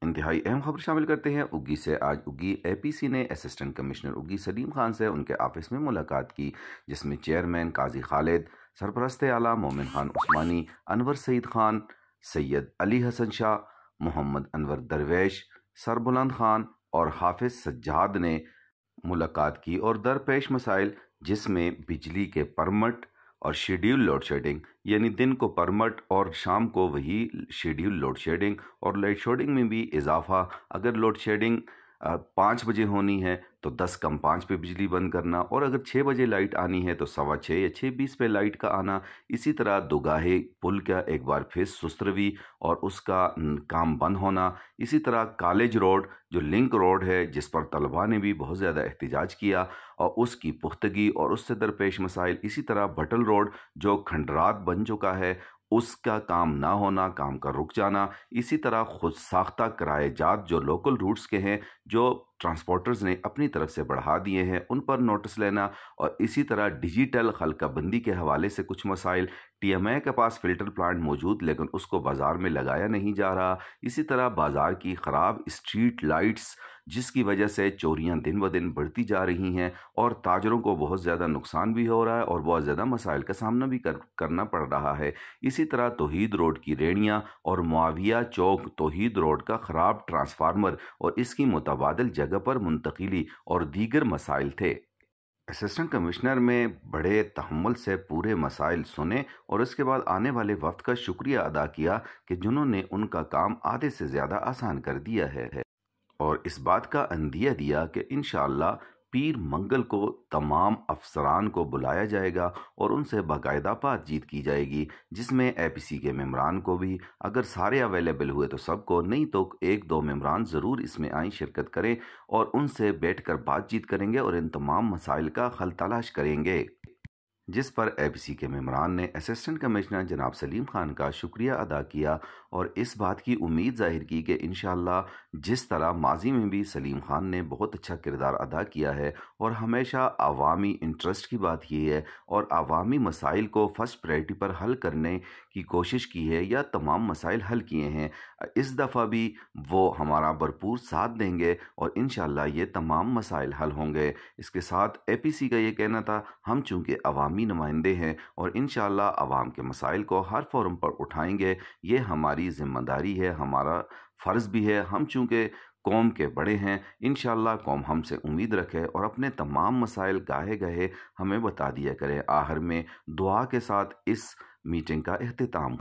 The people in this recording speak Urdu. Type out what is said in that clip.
انتہائی اہم خبر شامل کرتے ہیں اگی سے۔ آج اگی اے پی سی نے اسسٹنٹ کمشنر اگی سلیم خان سے ان کے آفس میں ملاقات کی، جس میں چیئرمین قاضی خالد، سرپرست اعلیٰ مومن خان عثمانی، انور سعید خان، سید علی حسن شاہ، محمد انور درویش، سربلند خان اور حافظ سجاد نے ملاقات کی اور درپیش مسائل، جس میں بجلی کے پرمٹ اور شیڈیول لوڈ شیڈنگ، یعنی دن کو پرمٹ اور شام کو وہی شیڈیول لوڈ شیڈنگ، اور لوڈ شیڈنگ میں بھی اضافہ، اگر لوڈ شیڈنگ 5 بجے ہونی ہے تو 10:05 پہ بجلی بند کرنا، اور اگر 6 بجے لائٹ آنی ہے تو 6:15 یا 6:20 پہ لائٹ کا آنا۔ اسی طرح دوگاہے پل کا ایک بار پھر سست روی اور اس کا کام بند ہونا۔ اسی طرح کالج روڈ جو لنک روڈ ہے، جس پر طلباء نے بھی بہت زیادہ احتجاج کیا، اور اس کی پختگی اور اس سے درپیش مسائل۔ اسی طرح بٹل روڈ جو کھنڈرات بن چکا ہے، اس کا کام نہ ہونا، کام کا رک جانا۔ اسی طرح خود ساختہ کرایہ جات جو لوکل روٹس کے ہیں، جو ٹرانسپورٹرز نے اپنی طرف سے بڑھا دیے ہیں، ان پر نوٹس لینا، اور اسی طرح ڈیجیٹل خلقہ بندی کے حوالے سے کچھ مسائل۔ ٹی ایم اے کے پاس فلٹر پلانٹ موجود لیکن اس کو بازار میں لگایا نہیں جا رہا۔ اسی طرح بازار کی خراب اسٹریٹ لائٹس، جس کی وجہ سے چوریاں دن بدن بڑھتی جا رہی ہیں اور تاجروں کو بہت زیادہ نقصان بھی ہو رہا ہے اور بہت زیادہ مسائل کا سامنا بھی کرنا پڑ رہا ہے۔ اسی طرح توحید روڈ کی ریڑیاں اور معاویہ چوک توحید روڈ کا خراب ٹرانسفارمر اور اس کی متبادل جگہ پر منتقلی اور دیگر مسائل تھے۔ اسسٹنٹ کمشنر میں بڑے تحمل سے پورے مسائل سنے اور اس کے بعد آنے والے وفد کا شکریہ ادا کیا کہ جنہوں نے ان کا کام آدھے سے زیادہ آسان کر دیا ہے، اور اس بات کا عندیہ دیا کہ انشاءاللہ پیر منگل کو تمام افسران کو بلایا جائے گا اور ان سے باقاعدہ بات چیت کی جائے گی، جس میں اے پی سی کے ممبران کو بھی، اگر سارے اویلیبل ہوئے تو سب کو، نہیں تو 1-2 ممبران ضرور اس میں آئیں، شرکت کریں اور ان سے بیٹھ کر بات چیت کریں گے اور ان تمام مسائل کا حل تلاش کریں گے۔ جس پر اے پی سی کے ممبران نے اسسٹنٹ کمشنر جناب سلیم خان کا شکریہ ادا کیا اور اس بات کی امید ظاہر کی کہ انشاءاللہ جس طرح ماضی میں بھی سلیم خان نے بہت اچھا کردار ادا کیا ہے اور ہمیشہ عوامی انٹرسٹ کی بات یہ ہے اور عوامی مسائل کو فرسٹ پرائرٹی پر حل کرنے کی کوشش کی ہے یا تمام مسائل حل کیے ہیں، اس دفعہ بھی وہ ہمارا بھرپور ساتھ دیں گے اور انشاءاللہ یہ تمام مسائل حل ہوں گے۔ اس کے ساتھ اے پی سی کا یہ کہنا تھا، ہم چونکہ عوامی نمائندے ہیں اور انشاءاللہ عوام کے مسائل کو ہر فورم پر اٹھائیں گے، یہ ہماری ذمہ داری ہے، ہمارا فرض بھی ہے۔ ہم چونکہ قوم کے بڑے ہیں، انشاءاللہ قوم ہم سے امید رکھے اور اپنے تمام مسائل گاہے گاہے ہمیں بتا دیا کرے۔ آخر میں دعا کے ساتھ اس میٹنگ کا اختتام